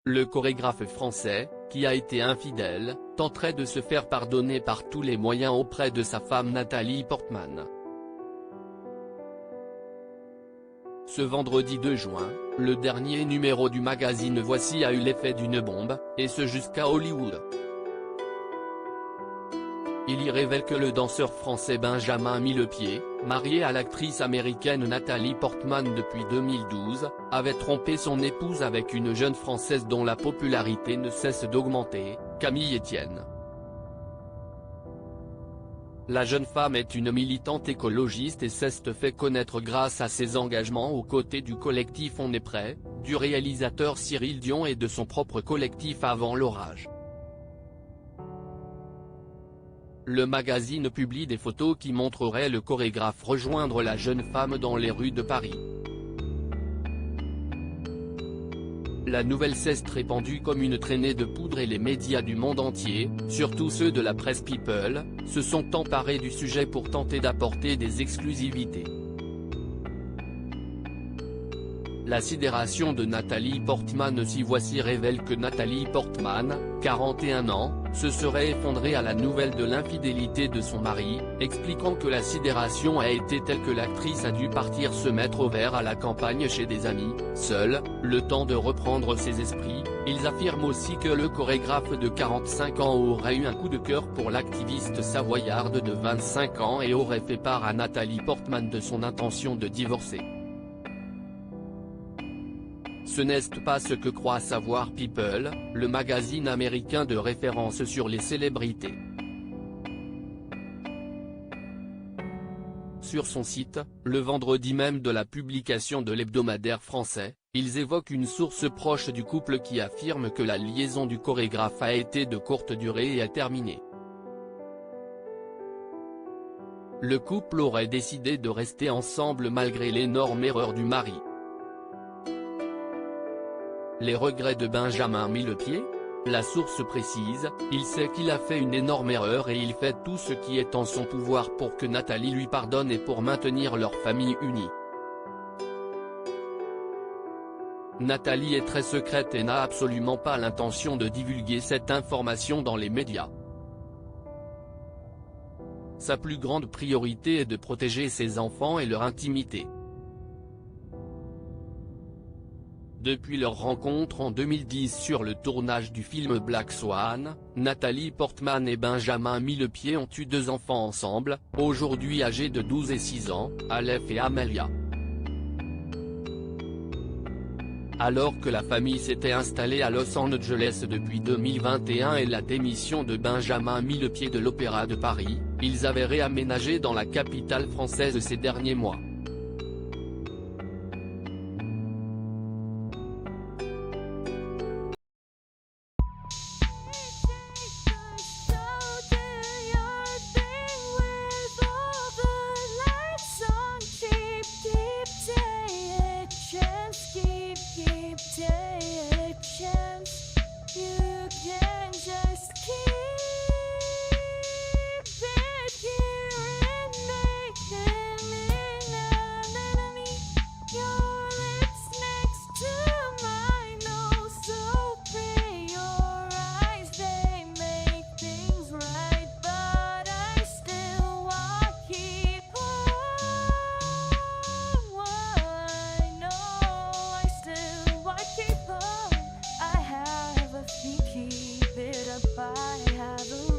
le chorégraphe français, qui a été infidèle, tenterait de se faire pardonner par tous les moyens auprès de sa femme Nathalie Portman. Ce vendredi 2 juin, le dernier numéro du magazine Voici a eu l'effet d'une bombe, et ce jusqu'à Hollywood. Il y révèle que le danseur français Benjamin Millepied, marié à l'actrice américaine Nathalie Portman depuis 2012, avait trompé son épouse avec une jeune Française dont la popularité ne cesse d'augmenter, Camille Etienne. La jeune femme est une militante écologiste et s'est fait connaître grâce à ses engagements aux côtés du collectif On est prêt, du réalisateur Cyril Dion et de son propre collectif Avant l'orage. Le magazine publie des photos qui montreraient le chorégraphe rejoindre la jeune femme dans les rues de Paris. La nouvelle s'est répandue comme une traînée de poudre et les médias du monde entier, surtout ceux de la presse People, se sont emparés du sujet pour tenter d'apporter des exclusivités. La sidération de Nathalie Portman. Si Voici révèle que Nathalie Portman, 41 ans, se serait effondrée à la nouvelle de l'infidélité de son mari, expliquant que la sidération a été telle que l'actrice a dû partir se mettre au vert à la campagne chez des amis, seule, le temps de reprendre ses esprits. Ils affirment aussi que le chorégraphe de 45 ans aurait eu un coup de cœur pour l'activiste savoyarde de 25 ans et aurait fait part à Nathalie Portman de son intention de divorcer. Ce n'est pas ce que croit savoir People, le magazine américain de référence sur les célébrités. Sur son site, le vendredi même de la publication de l'hebdomadaire français, ils évoquent une source proche du couple qui affirme que la liaison du chorégraphe a été de courte durée et a terminé. Le couple aurait décidé de rester ensemble malgré l'énorme erreur du mari. Les regrets de Benjamin Millepied? La source précise, il sait qu'il a fait une énorme erreur et il fait tout ce qui est en son pouvoir pour que Nathalie lui pardonne et pour maintenir leur famille unie. Nathalie est très secrète et n'a absolument pas l'intention de divulguer cette information dans les médias. Sa plus grande priorité est de protéger ses enfants et leur intimité. Depuis leur rencontre en 2010 sur le tournage du film Black Swan, Nathalie Portman et Benjamin Millepied ont eu 2 enfants ensemble, aujourd'hui âgés de 12 et 6 ans, Aleph et Amelia. Alors que la famille s'était installée à Los Angeles depuis 2021 et la démission de Benjamin Millepied de l'Opéra de Paris, ils avaient réaménagé dans la capitale française ces derniers mois. Keep it up, I have a